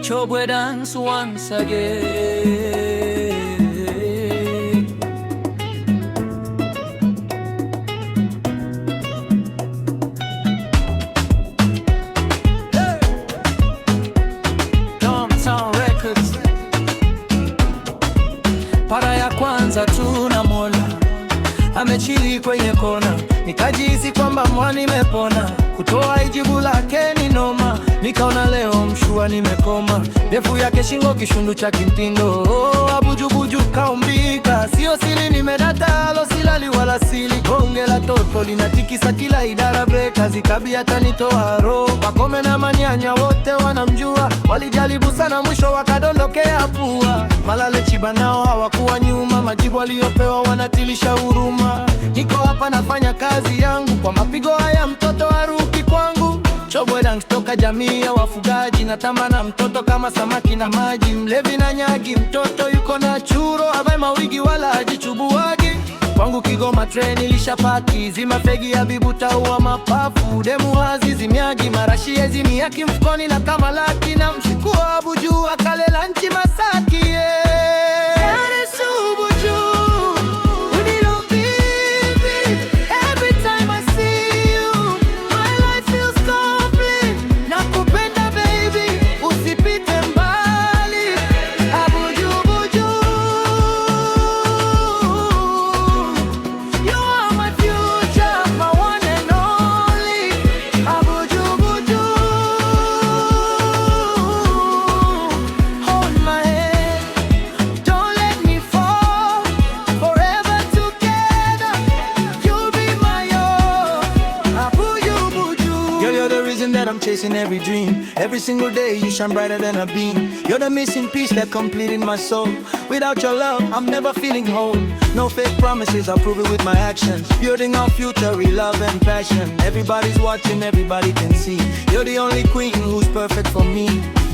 Chobwe dance once again. Hey! Downtown Records. Para ya kwanza tunamwona amechili kwenye kona, nikajihisi kwamba mwani nimepona. Kutoa ijibu lake ni noma, nikaona leo mshua nimekoma. Ndefu yake shingo, kishundu cha kimtindo, abujubuju kaumbika. Sio siri nimedata, alo silali wala sili. Bonge la toto linatikisa kila idara, breka zikabi hata nitoa roho. Pakome na manyanya wote wanamjua, walijaribu sana mwisho wakadondokea pua. Malale Chiba nao hawakuwa nyuma, majibu waliopewa wanatilisha huruma. Niko hapa nafanya kazi yangu, kwa mapigo haya mtoto haruki kwangu. Chobwe dance toka jamii ya wafugaji, na tamana mtoto kama samaki na maji. Mlevi na nyagi, mtoto yuko na churo, havai mawigi wala hajichubuagi. Kwangu Kigoma treni lishapaki, zima fegi ya bibu taua mapafu. Demu hazizi miagi, marashi ezimi yaki mfukoni na kama laki. Na mshikua abuju akalela nchi Masaki, that I'm chasing every dream. Every single day you shine brighter than a beam. You're the missing piece that completed my soul. Without your love, I'm never feeling whole. No fake promises, I'll prove it with my actions. Building our future, with love and passion. Everybody's watching, everybody can see. You're the only queen who's perfect for me.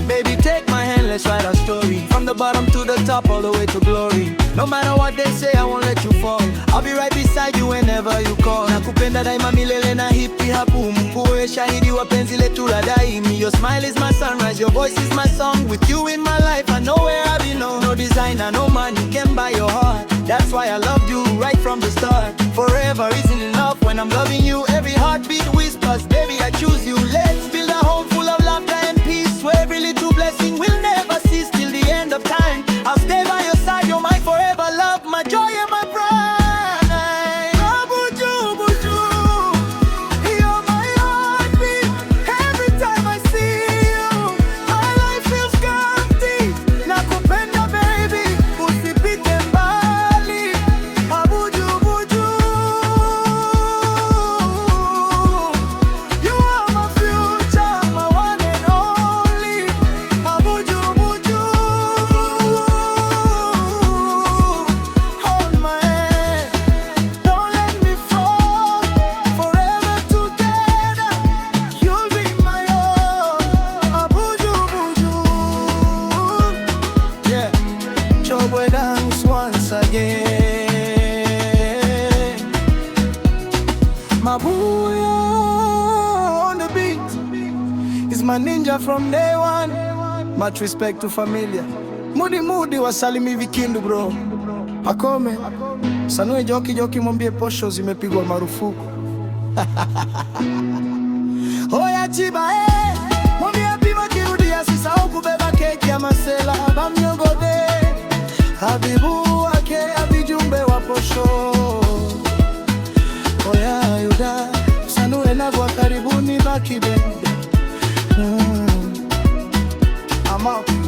Baby, take my hand, let's write our story. From the bottom to the top, all the way to glory. No matter what they say, I won't let you fall. I'll be right beside you whenever you call. Nakupenda daima milele na hipi hapu. Mkuwe shahidi wa penzi letu la daimi. Your smile is my sunrise, your voice is my song. With you in my life, I know where I belong. No designer, no money can buy your heart. That's why I loved you right from the start. Forever isn't enough when I'm loving you. Every heartbeat whispers, baby, I choose you. Let's build a home full of laughter and peace, where every little blessing will never cease till the end of time. I'll stay by your side, you're my forever love, my joy and my pride. Chobwe dance once again. Mabuya on the beat is my ninja from day one. Much respect to familia. Mudi wasalimi Vikindu bro. Pakome Sanue joki mwambie posho zimepigwa marufuku. Oya Chiba mwambie pima kirudia, asisahau kubeba keki ya masela. Bamnyogode habibu wake abijumbe wa posho. Oya Yuda Sanue nagwa karibuni baki bende. I'm out.